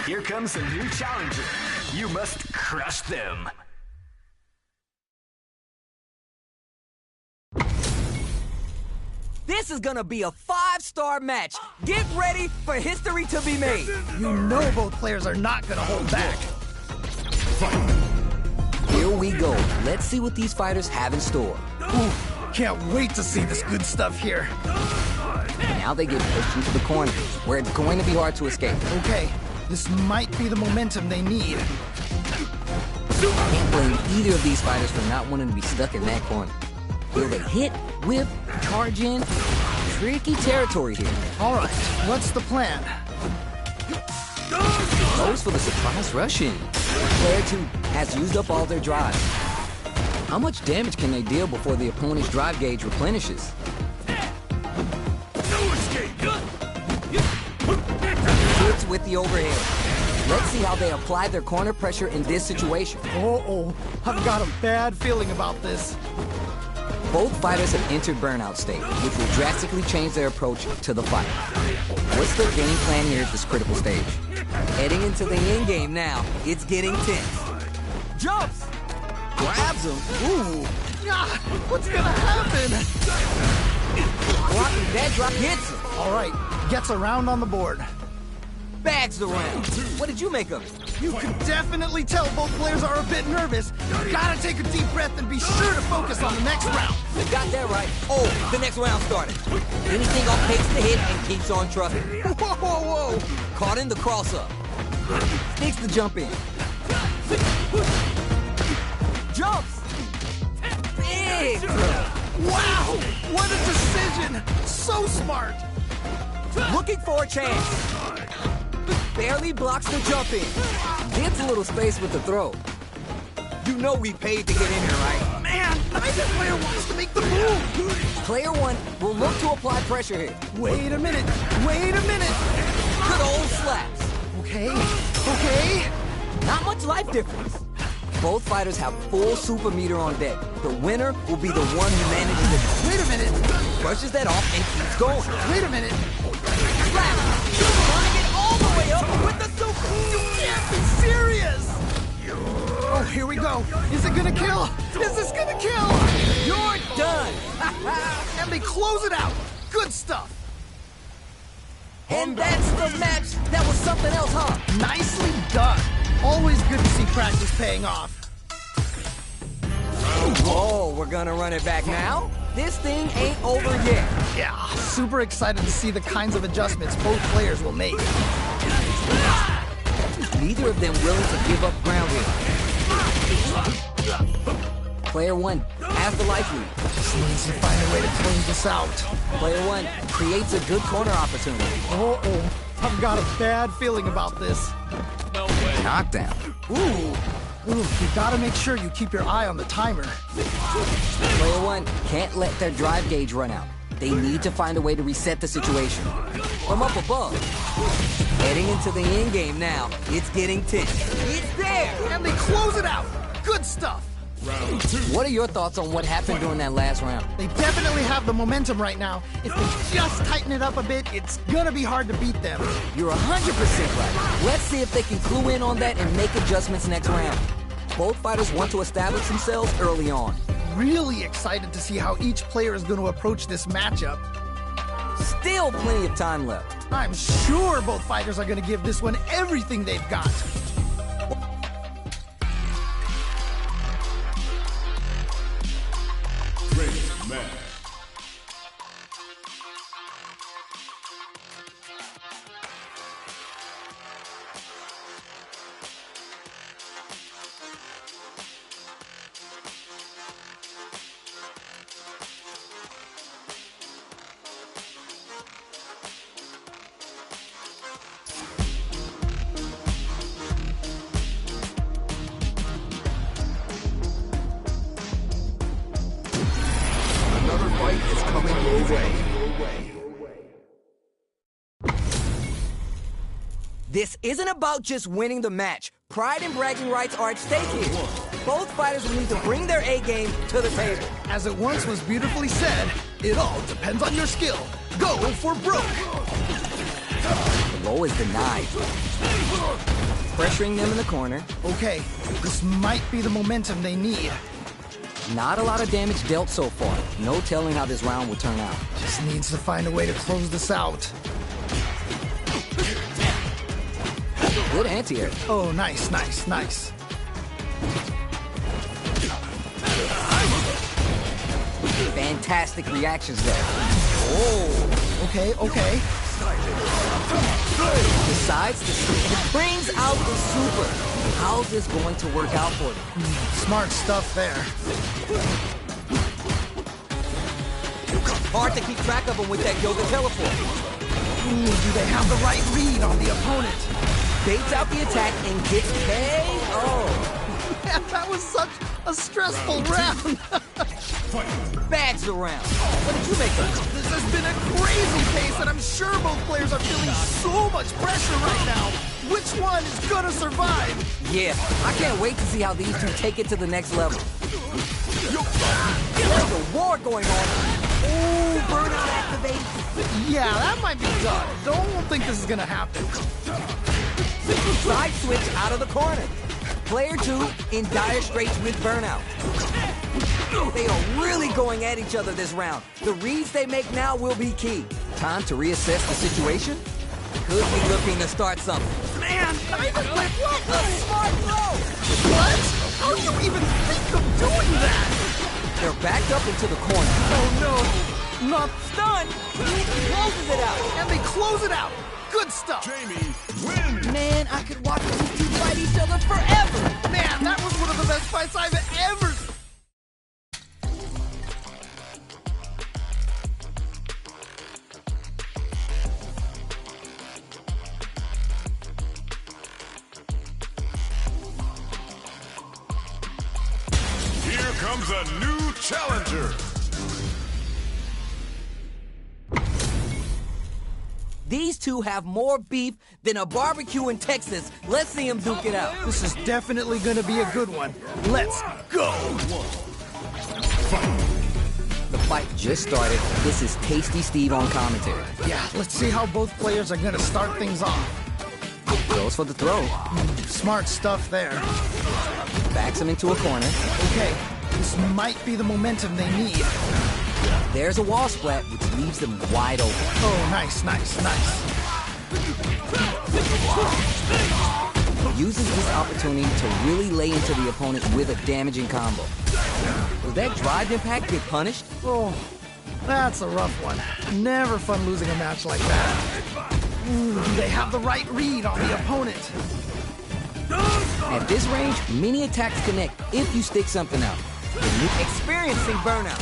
Here comes a new challenger. You must crush them. This is gonna be a 5-star match. Get ready for history to be made. You know both players are not gonna hold back. Here we go. Let's see what these fighters have in store. Ooh, can't wait to see this good stuff here. Now they get pushed into the corner, where it's going to be hard to escape. Okay, this might be the momentum they need. Can't blame either of these fighters for not wanting to be stuck in that corner. Will they hit, whip, charge in? Tricky territory here. All right, what's the plan? Goes for the surprise rush in. Player 2 has used up all their drive. How much damage can they deal before the opponent's drive gauge replenishes? Hits with the overhead. Let's see how they apply their corner pressure in this situation. Uh-oh, I've got a bad feeling about this. Both fighters have entered burnout state, which will drastically change their approach to the fight. What's their game plan here at this critical stage? Heading into the end game now, it's getting tense. Jumps! Grabs him. Ooh! Ah, what's gonna happen? Blocking that drop hits him. All right, gets a round on the board. Bags the round. What did you make of it? You can definitely tell both players are a bit nervous. Gotta take a deep breath and be sure to focus on the next round. You got that right. Oh, the next round started. Anything off takes the hit and keeps on trucking. Whoa, whoa, whoa. Caught in the cross-up. Sneaks the jump in. Jumps. Big. Wow, what a decision. So smart. Looking for a chance. Barely blocks the jump in. Gets a little space with the throw. You know we paid to get in here, right? Man, neither player wants to make the move. Player 1 will look to apply pressure here. Wait a minute. Wait a minute. Good old slaps. Okay. Okay. Not much life difference. Both fighters have full super meter on deck. The winner will be the one who manages it. Wait a minute. Brushes that off and keeps going. Wait a minute. Slap. Running it all the way up with the super. You can't be serious. Oh, here we go. Is it gonna kill? Is this gonna kill? You're done. And they close it out. Good stuff. And that's the match. That was something else, huh? Nicely done. Always good to see practice paying off. Oh, we're gonna run it back now? This thing ain't over yet. Yeah, super excited to see the kinds of adjustments both players will make. Neither of them willing to give up ground here. Player 1 has the life lead. Just needs to find a way to close this out. Player 1 creates a good corner opportunity. Uh-oh, I've got a bad feeling about this. Knockdown. Ooh, you gotta make sure you keep your eye on the timer. Player 1 can't let their drive gauge run out. They need to find a way to reset the situation. From up above. Heading into the end game now, it's getting tense. It's there! And they close it out. Good stuff. Round 2. What are your thoughts on what happened during that last round? They definitely have the momentum right now. If they just tighten it up a bit, it's gonna be hard to beat them. You're 100% right. Let's see if they can clue in on that and make adjustments next round. Both fighters want to establish themselves early on. Really excited to see how each player is going to approach this matchup. Still plenty of time left. I'm sure both fighters are going to give this one everything they've got. Great match. Another fight is coming your way. This isn't about just winning the match. Pride and bragging rights are at stake here. Both fighters will need to bring their A game to the table. As it once was beautifully said, it all depends on your skill. Go for broke. The low is denied. pressuring them in the corner. Okay, this might be the momentum they need. Not a lot of damage dealt so far. No telling how this round will turn out. Just needs to find a way to close this out. Good anti-air. Oh, nice, nice, nice. Fantastic reactions there. Oh. Okay, okay. Decides to brings out the super. How's this going to work out for them? Smart stuff there. Hard to keep track of them with that yoga teleport. Ooh, do they have the right read on the opponent? Baits out the attack and gets KO. Man, that was such a stressful round. Bags around. What did you make of it? This has been a crazy pace, and I'm sure both players are feeling so much pressure right now. Which one is gonna survive? Yeah, I can't wait to see how these two take it to the next level. There's a war going on. Ooh, burnout activate. Yeah, that might be done. Don't think this is gonna happen. Side switch out of the corner. Player 2 in dire straits with burnout. They are really going at each other this round. The reads they make now will be key. Time to reassess the situation? Could be looking to start something. Man, I just went what? A smart throw! What? How do you even think of doing that? They're backed up into the corner. Oh no, not Stunned! He closes it out. and they close it out. Good stuff. Jamie wins. Man, I could watch these two fight each other forever. Man, that was one of the best fights I've ever. Here comes a new challenger. These two have more beef than a barbecue in Texas. Let's see them duke it out. This is definitely gonna be a good one. Let's go. The fight just started. This is Tasty Steve on commentary. Yeah, let's see how both players are gonna start things off. Goes for the throw. Smart stuff there. Backs him into a corner. Okay, this might be the momentum they need. There's a wall splat, which leaves them wide open. Oh, nice, nice, nice. Uses this opportunity to really lay into the opponent with a damaging combo. Will that drive impact get punished? Oh, that's a rough one. Never fun losing a match like that. Ooh, do they have the right read on the opponent? At this range, many attacks connect if you stick something out. Experiencing burnout.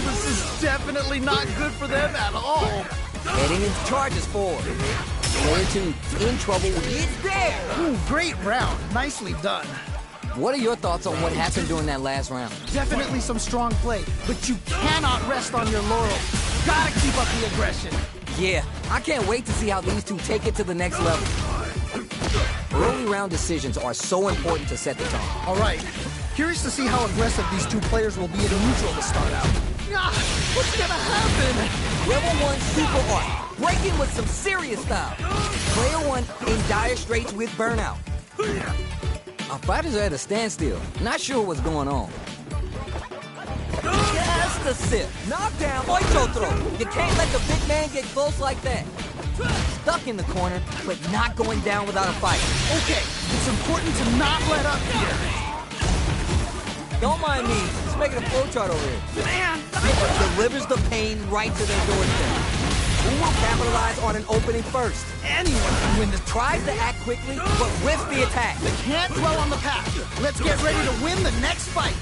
This is definitely not good for them at all. Heading into charges forward. Player 2 in trouble. It's there! Ooh, great round. Nicely done. What are your thoughts on what happened during that last round? Definitely some strong play, but you cannot rest on your laurels. Gotta keep up the aggression. Yeah, I can't wait to see how these two take it to the next level. Early round decisions are so important to set the tone. All right. Curious to see how aggressive these two players will be in neutral to start out. Ah, what's gonna happen? Level 1 super art. Breaking with some serious style. Player 1 in dire straits with burnout. Our fighters are at a standstill. Not sure what's going on. Just a sip. Knockdown. Ocho throw. You can't let the big man get close like that. Stuck in the corner, but not going down without a fight. Okay, it's important to not let up here. Don't mind me. Just making a flowchart over here. Man, Delivers the pain right to their doorstep. Who will capitalize on an opening first? anyone can win this. Tries to act quickly, but whiffs the attack. Can't dwell on the past. Let's get ready to win the next fight.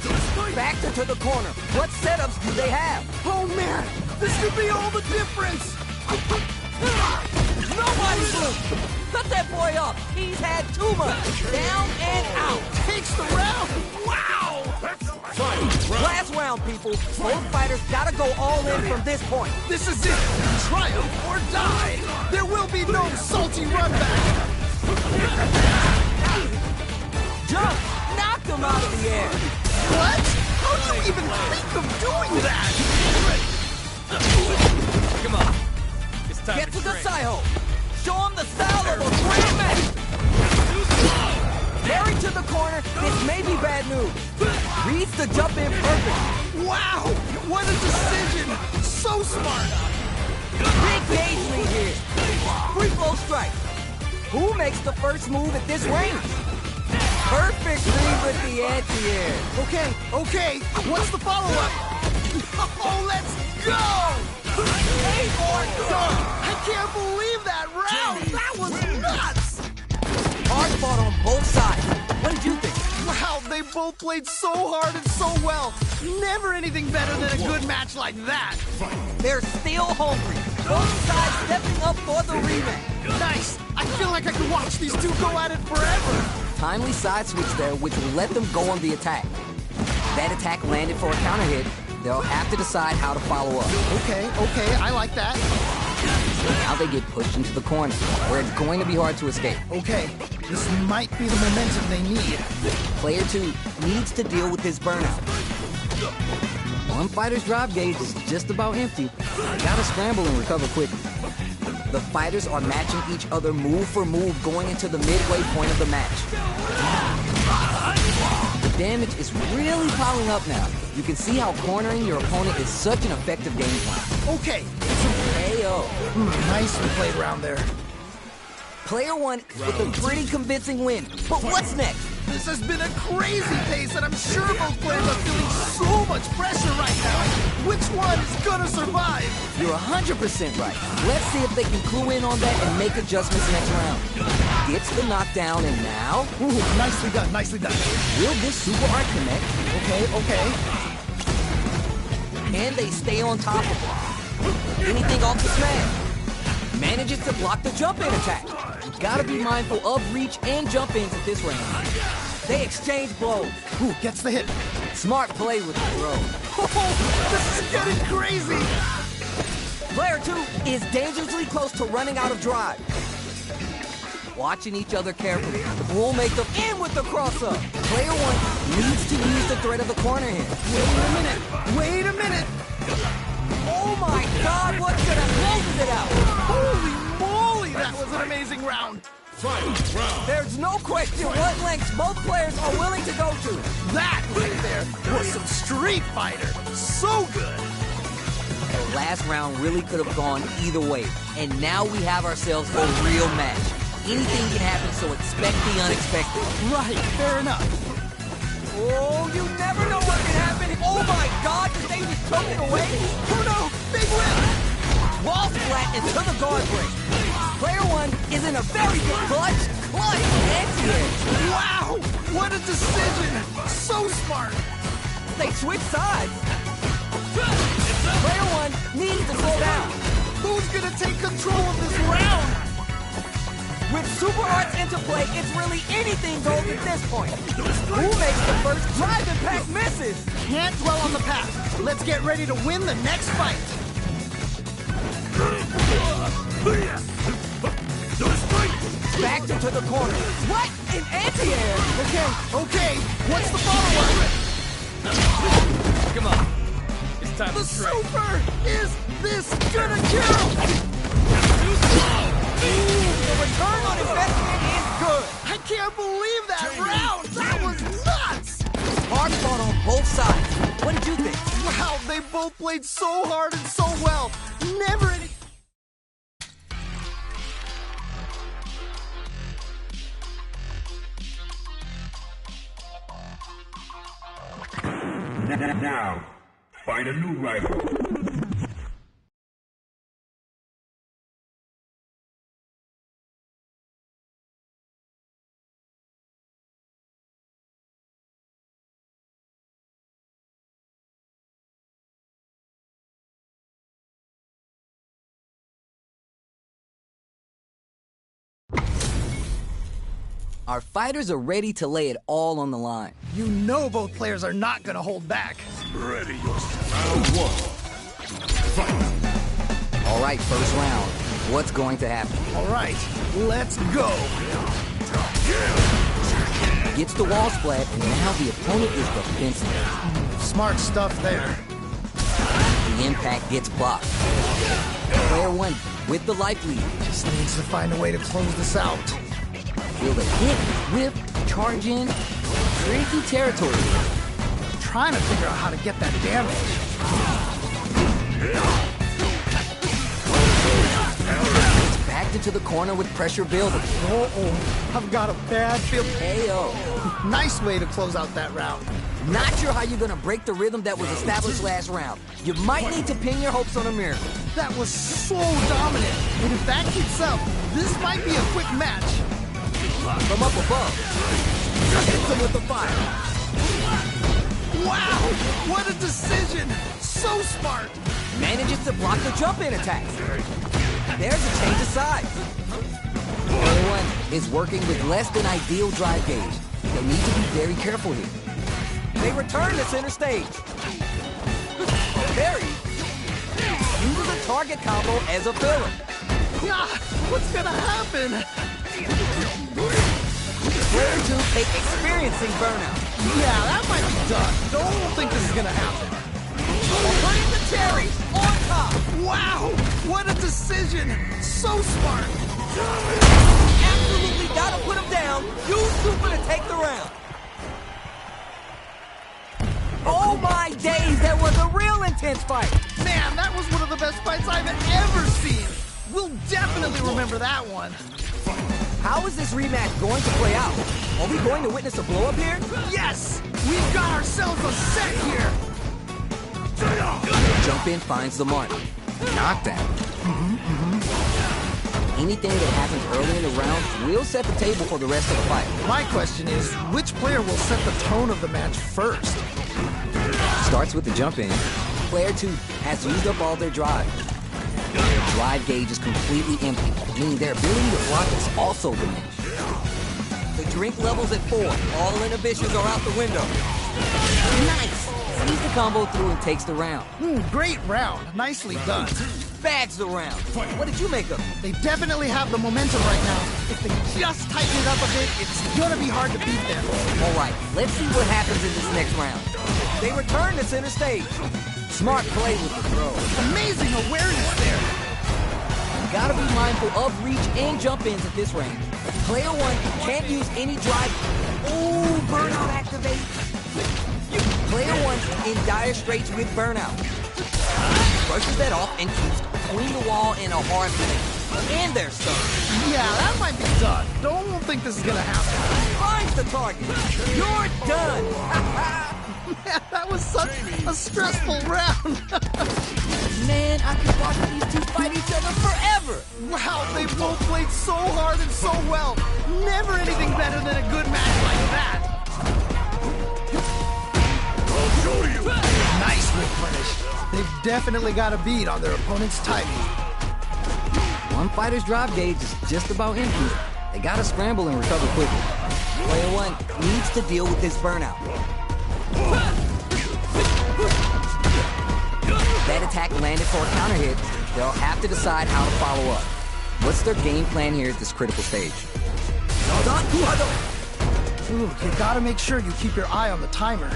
Backed into the corner. What setups do they have? Oh man, this could be all the difference. Nobody's loose. Cut that boy up. He's had too much. Down and out. Takes the round. Wow. Last round, people. Both fighters gotta go all in from this point. This is it. Triumph or die. There will be no salty run back. Jump! Knocked him out of the air. What? How do you even think of doing that? Come on. It's time Get to the train. side hole. Show him the style of a grandmaster. bad news. Reads the jump in perfect. Wow! What a decision! So smart! Big gauge lead here. Free flow strike. Who makes the first move at this range? Perfect read with the anti-air. Okay. What's the follow-up? Oh, let's go! Hey, I can't believe that round! That was nuts! Hard fought on both sides. What did you think? Wow, they both played so hard and so well. Never anything better than a good match like that. They're still hungry. Both sides stepping up for the rematch. Nice! I feel like I could watch these two go at it forever. Timely side switch there, which will let them go on the attack. That attack landed for a counter hit. They'll have to decide how to follow up. Okay, I like that. Now they get pushed into the corner, where it's going to be hard to escape. Okay, this might be the momentum they need. Player 2 needs to deal with his burnout. One fighter's drive gauge is just about empty. They gotta scramble and recover quickly. The fighters are matching each other move for move going into the midway point of the match. The damage is really piling up now. You can see how cornering your opponent is such an effective game plan. Okay. KO. Nicely played round there. Player 1 with a pretty convincing win. But what's next? This has been a crazy pace, and I'm sure both players are feeling so much pressure right now. Which one is gonna survive? You're 100% right. Let's see if they can clue in on that and make adjustments next round. Gets the knockdown, and now... Ooh, nicely done. Will this super art connect? Okay. And they stay on top of it. Anything off the smash. Manages to block the jump-in attack. You gotta be mindful of reach and jump-ins at this range. They exchange blows. Ooh, gets the hit. Smart play with the throw. Oh, this is getting crazy. Player 2 is dangerously close to running out of drive. Watching each other carefully. We'll make them in with the cross-up. Player 1 needs to use the threat of the corner hit. Wait a minute. Oh my God, what's gonna close it out? Holy moly, that was an amazing round. Fight round. There's no question what lengths both players are willing to go to. That right there was some Street Fighter. So good. The last round really could have gone either way. And now we have ourselves a real match. Anything can happen, so expect the unexpected. Right, fair enough. Oh, you never know what can happen. Oh my God, the stage is choking away. Oh no, big whip. Wall splat into the guard break. Player 1 is in a very good clutch anti-air. Wow, what a decision. So smart. They switch sides. Player 1 needs to slow down. Who's gonna take control of this round? With super arts into play, it's really anything goes at this point. Who makes the first drive impact misses? Can't dwell on the past. Let's get ready to win the next fight. Back into the corner. What? An anti-air? Okay. What's the follow-up? Come on. It's time The to strike. super! Is this gonna kill? The return on investment is good. I can't believe that round! That was nuts! Hard fought on both sides. What did you think? Wow, they both played so hard and so well. Never any... Now, find a new rival. Our fighters are ready to lay it all on the line. You know both players are not gonna hold back. Ready yourself. Round one. Fight. All right, first round. What's going to happen? All right, let's go. Gets the wall splat, and now the opponent is defensive. Smart stuff there. The impact gets blocked. Player 1 with the life lead. Just needs to find a way to close this out. Feel the hit, whip, charge in. tricky territory. Trying to figure out how to get that damage. It's backed into the corner with pressure building. Uh-oh, I've got a bad feeling. KO. Nice way to close out that round. Not sure how you're gonna break the rhythm that was established last round. You might need to pin your hopes on a miracle. That was so dominant. And if that keeps up, this might be a quick match. From up above, hits him with the fire. Wow, what a decision. So smart. Manages to block the jump-in attacks. There's a change of sides. Everyone is working with less than ideal drive gauge. They need to be very careful here. They return to center stage. Barry uses a target combo as a filler. Yeah, what's gonna happen? Player 2 experiencing burnout. Yeah, that might be done. Don't think this is gonna happen. Putting the Terry on top. Wow, what a decision. So smart. Absolutely gotta put him down. Use Super to take the round. Oh my days, that was a real intense fight. Man, that was one of the best fights I've ever seen. We'll definitely remember that one. How is this rematch going to play out? Are we going to witness a blow-up here? Yes, we've got ourselves a set here. Jump in finds the mark. Knockdown. Anything that happens early in the round will set the table for the rest of the fight. My question is, which player will set the tone of the match first? Starts with the jump in. Player 2 has used up all their drive. Their drive gauge is completely empty, meaning their ability to block is also diminished. The drink level's at 4. All inhibitions are out the window. Nice! Sees the combo through and takes the round. Great round. Nicely done. Bags the round. What did you make of it? They definitely have the momentum right now. If they just tighten it up a bit, it's gonna be hard to beat them. All right, let's see what happens in this next round. They return to center stage. Smart play with the throw. Amazing awareness there. Gotta be mindful of reach and jump-ins at this range. Player 1 can't use any drive. Ooh, burnout activate. Player 1 in dire straits with burnout. Brushes that off and keeps between the wall and a hard place. And they're stuck. Yeah, that might be done. Don't think this is gonna happen. Finds the target. You're done. Man, that was such a stressful round. Man, I could watch these two fight each other forever. Wow, they both played so hard and so well. Never anything better than a good match like that. I'll show you. Nicely finished. They've definitely got a beat on their opponent's timing. One fighter's drive gauge is just about empty. They gotta scramble and recover quickly. Player 1 needs to deal with this burnout. That attack landed for a counter hit. They'll have to decide how to follow up. What's their game plan here at this critical stage? Ooh, you gotta make sure you keep your eye on the timer.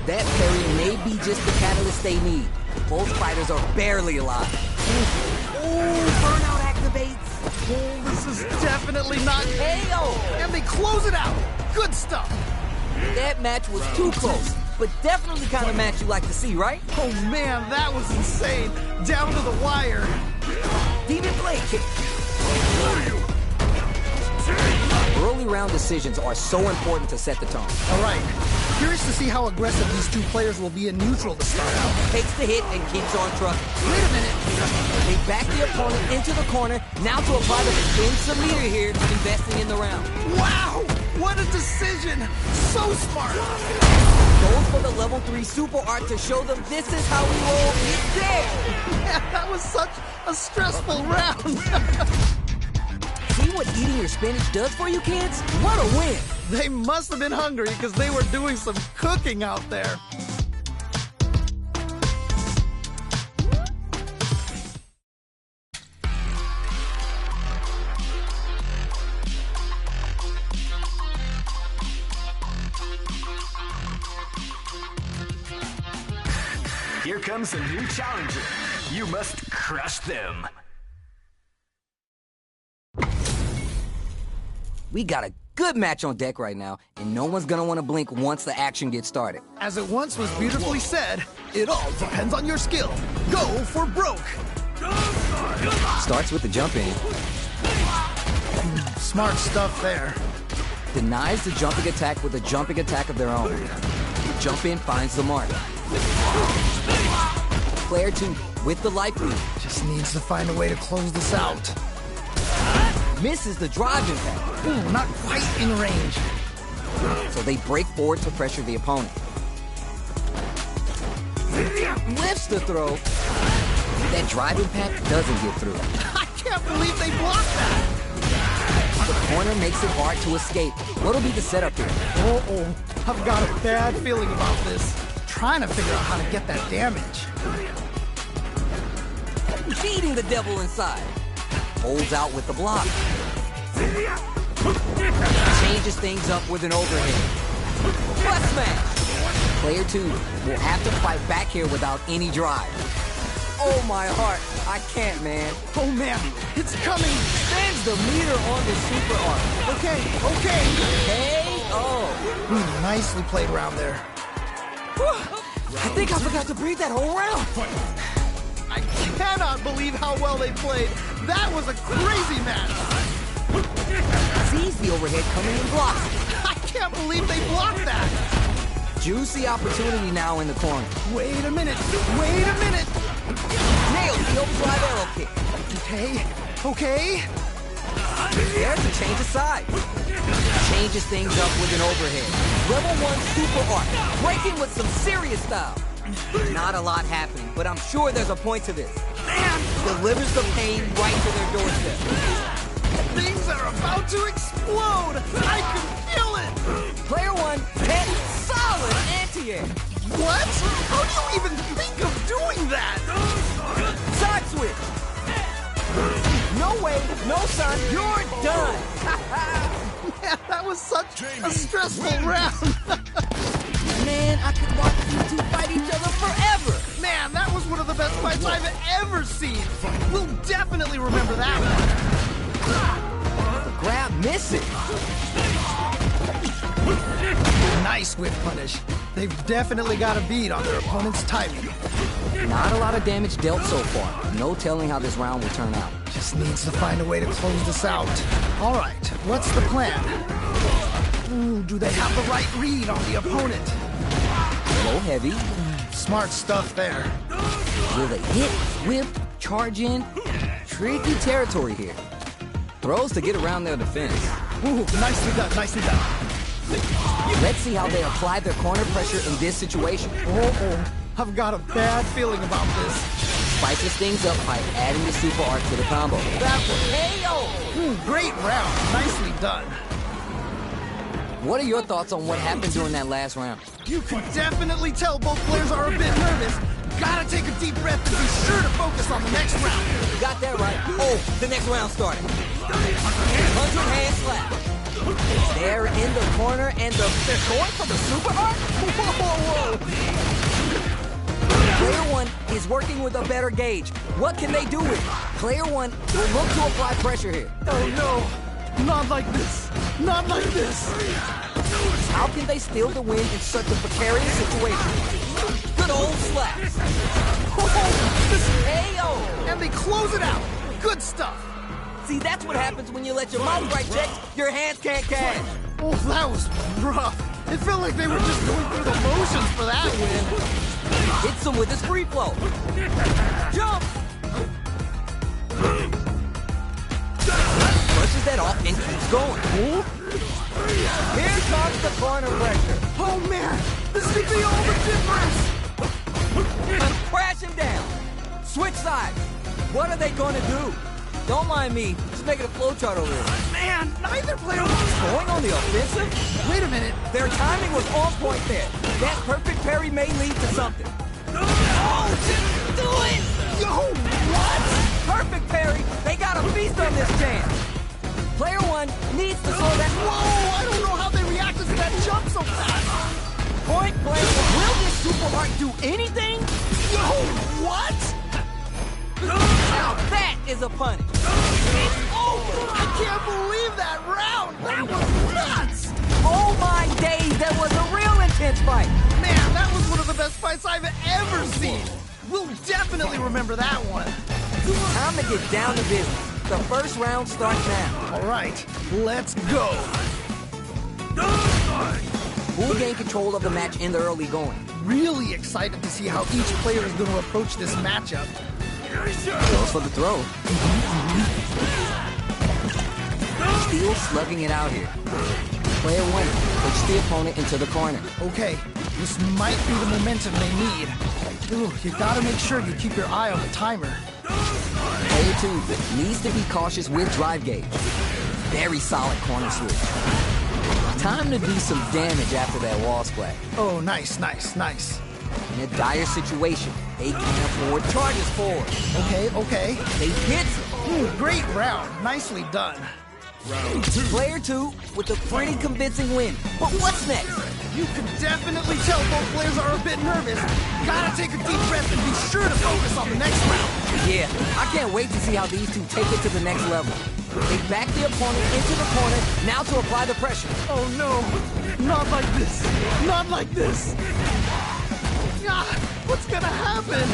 That parry may be just the catalyst they need. Both fighters are barely alive. Ooh, burnout activates. Oh, this is definitely not KO. And they close it out. Good stuff. That match was too close, but definitely kind of match you like to see, right? Oh man, that was insane. Down to the wire. Demon Blade kick. Early round decisions are so important to set the tone. All right. Curious to see how aggressive these two players will be in neutral to start out. Takes the hit and keeps on trucking. Wait a minute. They back the opponent into the corner, now to apply the defensive meter here, investing in the round. Wow! What a decision! So smart! Goes for the level 3 super art to show them this is how we roll. It's there! Man, that was such a stressful round. See what eating your spinach does for you kids? What a win! They must have been hungry because they were doing some cooking out there. Here comes a new challenger. You must crush them. We got a good match on deck right now, and no one's gonna want to blink once the action gets started. As it once was beautifully said, it all depends on your skill. Go for broke. Starts with the jump in, Smart stuff there. denies the jumping attack with a jumping attack of their own. Jump in finds the mark. Player 2 with the life lead. Just needs to find a way to close this out. Misses the drive impact, Ooh, not quite in range. so they break forward to pressure the opponent. Lifts the throw. That drive impact doesn't get through. I can't believe they blocked that. The corner makes it hard to escape. What'll be the setup here? Uh-oh, I've got a bad feeling about this. Trying to figure out how to get that damage. Beating the devil inside. Holds out with the block. Changes things up with an overhead. Butt smash! Player 2 will have to fight back here without any drive. Oh my heart, I can't, man. Oh man, it's coming. Spends the meter on the super arc. Okay. Hey, oh. Nicely played around there. I think I forgot to breathe that whole round. I cannot believe how well they played. That was a crazy match. Sees the overhead coming and blocks it. I can't believe they blocked that. Juicy opportunity now in the corner. Wait a minute. Nails the overdrive arrow kick. Okay. There's a change of sides. Changes things up with an overhead. Level 1 super arc. Breaking with some serious style. Not a lot happening, but I'm sure there's a point to this. Man, delivers the pain right to their doorstep. Things are about to explode. I can feel it. Player 1 hit solid anti-air. What? How do you even think of doing that? Side switch. No way, no son, you're done. Man, that was such a stressful round. Man, I could watch you two fight each other forever. Man, that was one of the best fights I've ever seen. We'll definitely remember that one. The grab misses. Nice whip punish. They've definitely got a beat on their opponent's timing. Not a lot of damage dealt so far. No telling how this round will turn out. Just needs to find a way to close this out. All right, what's the plan? Ooh, do they have the right read on the opponent? Low heavy. Smart stuff there. Will they hit, whip, charge in? Tricky territory here. Throws to get around their defense. Ooh, nicely done. Let's see how they apply their corner pressure in this situation. Uh-oh, I've got a bad feeling about this. Spices things up by adding the super arc to the combo. That was great round. Nicely done. What are your thoughts on what happened during that last round? You can definitely tell both players are a bit nervous. Gotta take a deep breath and be sure to focus on the next round. You got that right. Oh, the next round started. 100 hand slap. They're in the corner and they're going for the super arc? Whoa. Player 1 is working with a better gauge. What can they do with it? Player 1 will look to apply pressure here. Oh no, not like this. How can they steal the win in such a precarious situation? Good old slaps. Hey-oh! And they close it out. Good stuff. See, that's what happens when you let your mouth write checks your hands can't cash. Oh, that was rough. It felt like they were just going through the motions for that win. Hits him with his free flow. Jump! Brushes that off and keeps going. Here comes the corner pressure. Oh man, this could be all the difference. Crash him down. Switch sides. What are they going to do? Don't mind me. Just making a flowchart over here. Man, neither player was Going on the offensive? Wait a minute. Their timing was on point there. That perfect parry may lead to something. Oh, just do it! Yo, what? Perfect parry. They got a feast on this chance. Player 1 needs to slow that. Whoa, I don't know how they reacted to that jump so fast. Point blank. Will this super arc do anything? Yo, what? Now that is a punish. It's over. I can't believe that round. That was nuts. That was a real intense fight. Man, that was one of the best fights I've ever seen. We'll definitely remember that one. Time to get down to business. The first round starts now. All right, let's go. Who will gain control of the match in the early going? Really excited to see how each player is going to approach this matchup. Goes for the throw. Still slugging it out here. Player one pushes the opponent into the corner. Okay, this might be the momentum they need. Ooh, you gotta make sure you keep your eye on the timer. Player two needs to be cautious with drive gauge. Very solid corner switch. Time to do some damage after that wall splash. Oh, nice, nice, nice. In a dire situation, they can't afford charges forward. Okay. They hits him. Great round. Nicely done. Player two with a pretty convincing win. But what's next? You can definitely tell both players are a bit nervous. Gotta take a deep breath and be sure to focus on the next round. Yeah, I can't wait to see how these two take it to the next level. They back the opponent into the corner, now to apply the pressure. Oh no, not like this. Not like this. Ah, what's gonna happen?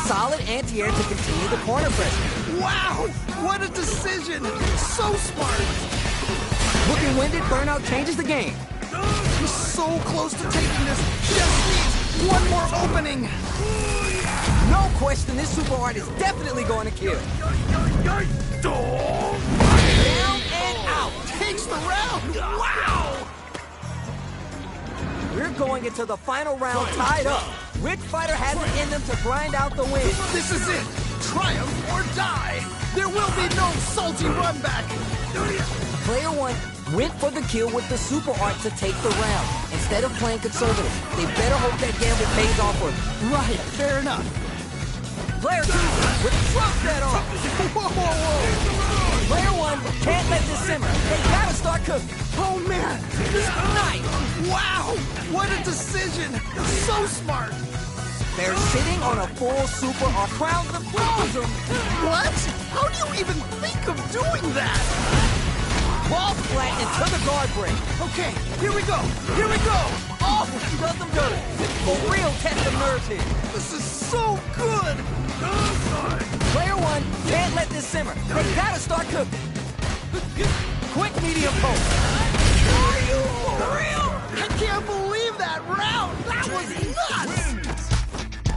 Solid anti-air to continue the corner pressure. Wow, what a decision. So smart. Looking winded, Burnout changes the game. He's so close to taking this. Just needs one more opening. No question, this super art is definitely going to kill. Down and out. Takes the round. Wow. We're going into the final round tied up. Which fighter has it in them to grind out the win? This is it. Triumph or die. There will be no salty run back. Player one went for the kill with the super art to take the round. Instead of playing conservative, they better hope that gamble pays off for them. Right, fair enough. Player two with a trump set on. Whoa. Player one can't let this simmer. They gotta start cooking. Oh man, this Nice. Wow, what a decision. So smart. They're sitting on a full super or crowns the them. What? How do you even think of doing that? Ball flat into the guard break. Okay, here we go. Here we go. Off does them dirty. A real test of nerves here. This is so good. Player one can't let this simmer. They gotta start cooking. Quick medium poke. Are you for real? I can't believe that round. That was nuts.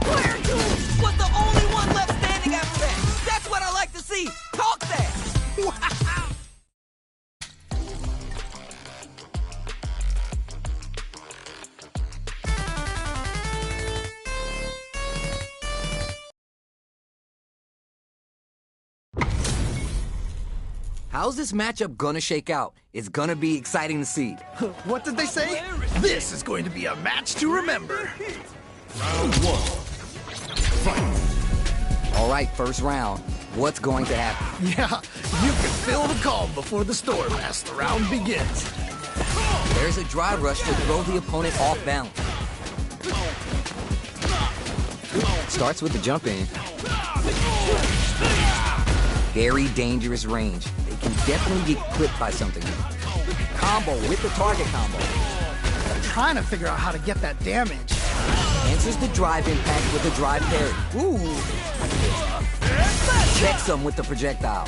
Player two was the only one left standing after that. That's what I like to see. Talk that. Wow. How's this matchup gonna shake out? It's gonna be exciting to see. What did they say? This is going to be a match to remember. Round one. Fight. All right, first round. What's going to happen? Yeah, you can feel the calm before the storm as the round begins. There's a drive rush to throw the opponent off balance. Starts with the jump in. Very dangerous range. They can definitely get clipped by something. Combo with the target combo. I'm trying to figure out how to get that damage. Answers the drive impact with the drive parry. Ooh. Checks them with the projectile.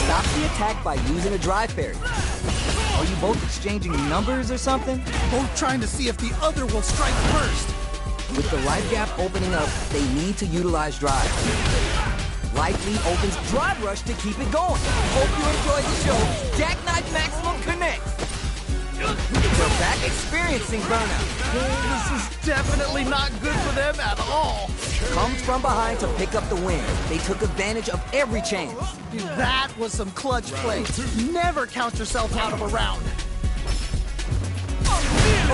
Stops the attack by using a drive parry. Are you both exchanging numbers or something? Both trying to see if the other will strike first. With the life gap opening up, they need to utilize drive. Life lead opens drive rush to keep it going. Hope you enjoyed the show. Jackknife Maximum connects. We're back experiencing burnout. This is definitely not good for them at all. Comes from behind to pick up the win. They took advantage of every chance. That was some clutch play. Never count yourself out of a round.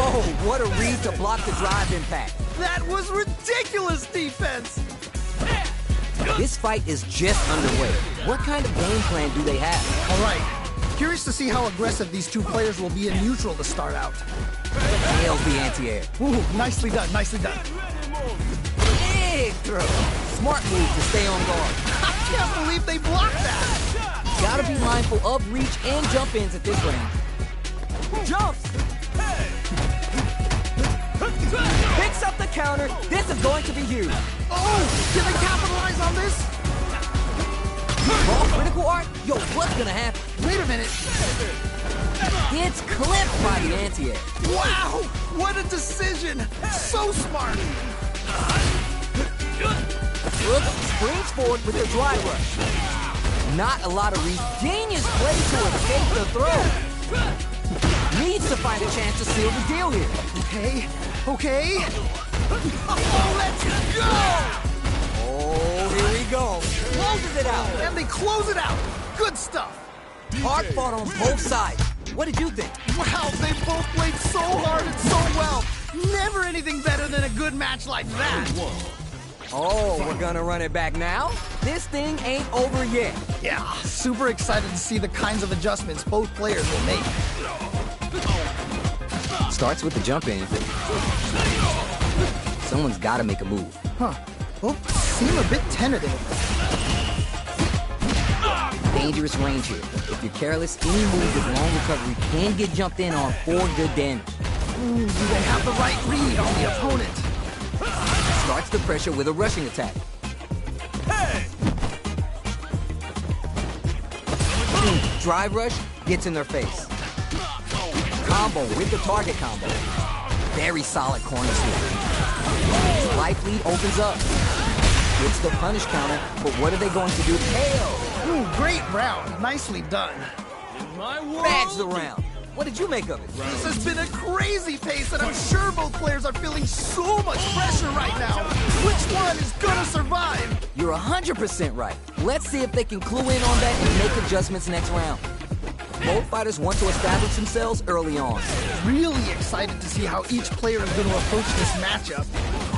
Oh, what a read to block the drive impact. That was ridiculous defense. This fight is just underway. What kind of game plan do they have? All right. Curious to see how aggressive these two players will be in neutral to start out. Nails the anti-air. Ooh, nicely done, nicely done. Big throw. Smart move to stay on guard. I can't believe they blocked that. Gotta be mindful of reach and jump ins at this range. Jumps! Picks up the counter. This is going to be huge. Oh, can they capitalize on this? Ball critical art? Yo, what's gonna happen? Wait a minute. It's clipped by the anti-air. Wow, what a decision. So smart. Brooks springs forward with a dry rush. Not a lot of reach. Genius play to escape the throw. Needs to find a chance to seal the deal here. Okay. Oh, let's go! Oh, here we go. Closes it out. And they close it out. Good stuff. Hard fought on both sides. What did you think? Wow, they both played so hard and so well. Never anything better than a good match like that. Oh, we're gonna run it back now? This thing ain't over yet. Yeah, super excited to see the kinds of adjustments both players will make. Starts with the jump in. Someone's gotta make a move. Huh. Both seem a bit tentative. Dangerous range here. If you're careless, any move with long recovery can get jumped in on for good damage. Ooh, do they have the right read on the opponent? Starts the pressure with a rushing attack. Drive rush gets in their face. Combo with the target combo. Very solid corner sweep. Life lead opens up. Gets the punish counter, but what are they going to do? Hell! Ooh, great round. Nicely done. Bags the round. What did you make of it? This has been a crazy pace, and I'm sure both players are feeling so much pressure right now. Which one is gonna survive? You're 100% right. Let's see if they can clue in on that and make adjustments next round. Both fighters want to establish themselves early on. Really excited to see how each player is going to approach this matchup.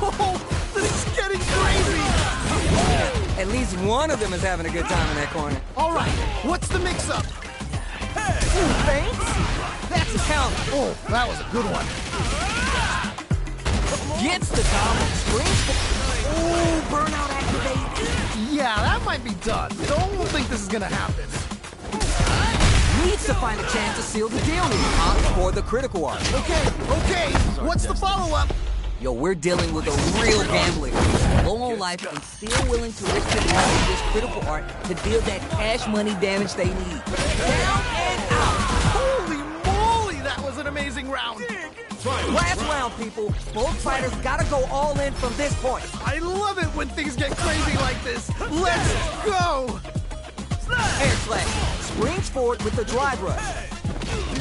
Oh, this is getting crazy! At least one of them is having a good time in that corner. All right, what's the mix-up? Ooh, thanks. That's a count. Oh, that was a good one. Gets the combo. Springs. Oh, burnout activated. Yeah, that might be done. Don't think this is going to happen. Needs to find a chance to seal the deal here. Opt for the critical art. Okay, what's the follow-up? Yo, we're dealing with a real gambler. Low on life and still willing to risk it all in this critical art to deal that cash money damage they need. Down and out. Holy moly, that was an amazing round. Last round, people. Both fighters gotta go all in from this point. I love it when things get crazy like this. Let's go. Air slash. Springs forward with the drive rush.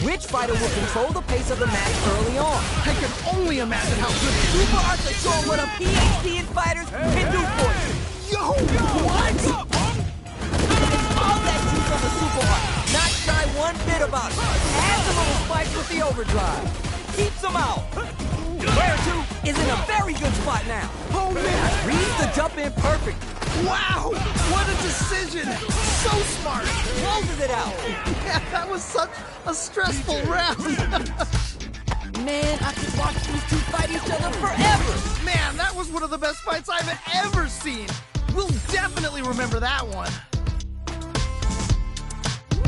Which fighter will control the pace of the match early on? I can only imagine how good Super Art to show what a PhD in fighters can do for you. Yo, what? All that juice on the Super Art. Not shy one bit about it. Adds a little spice with the overdrive. Keeps them out. Player 2 is in a very good spot now. Oh, man. Reads the jump in perfect. Wow, what a decision. So smart. Closes it out. Yeah, that was such a stressful round. Man, I could watch these two fight each other forever. Man, that was one of the best fights I've ever seen. We'll definitely remember that one.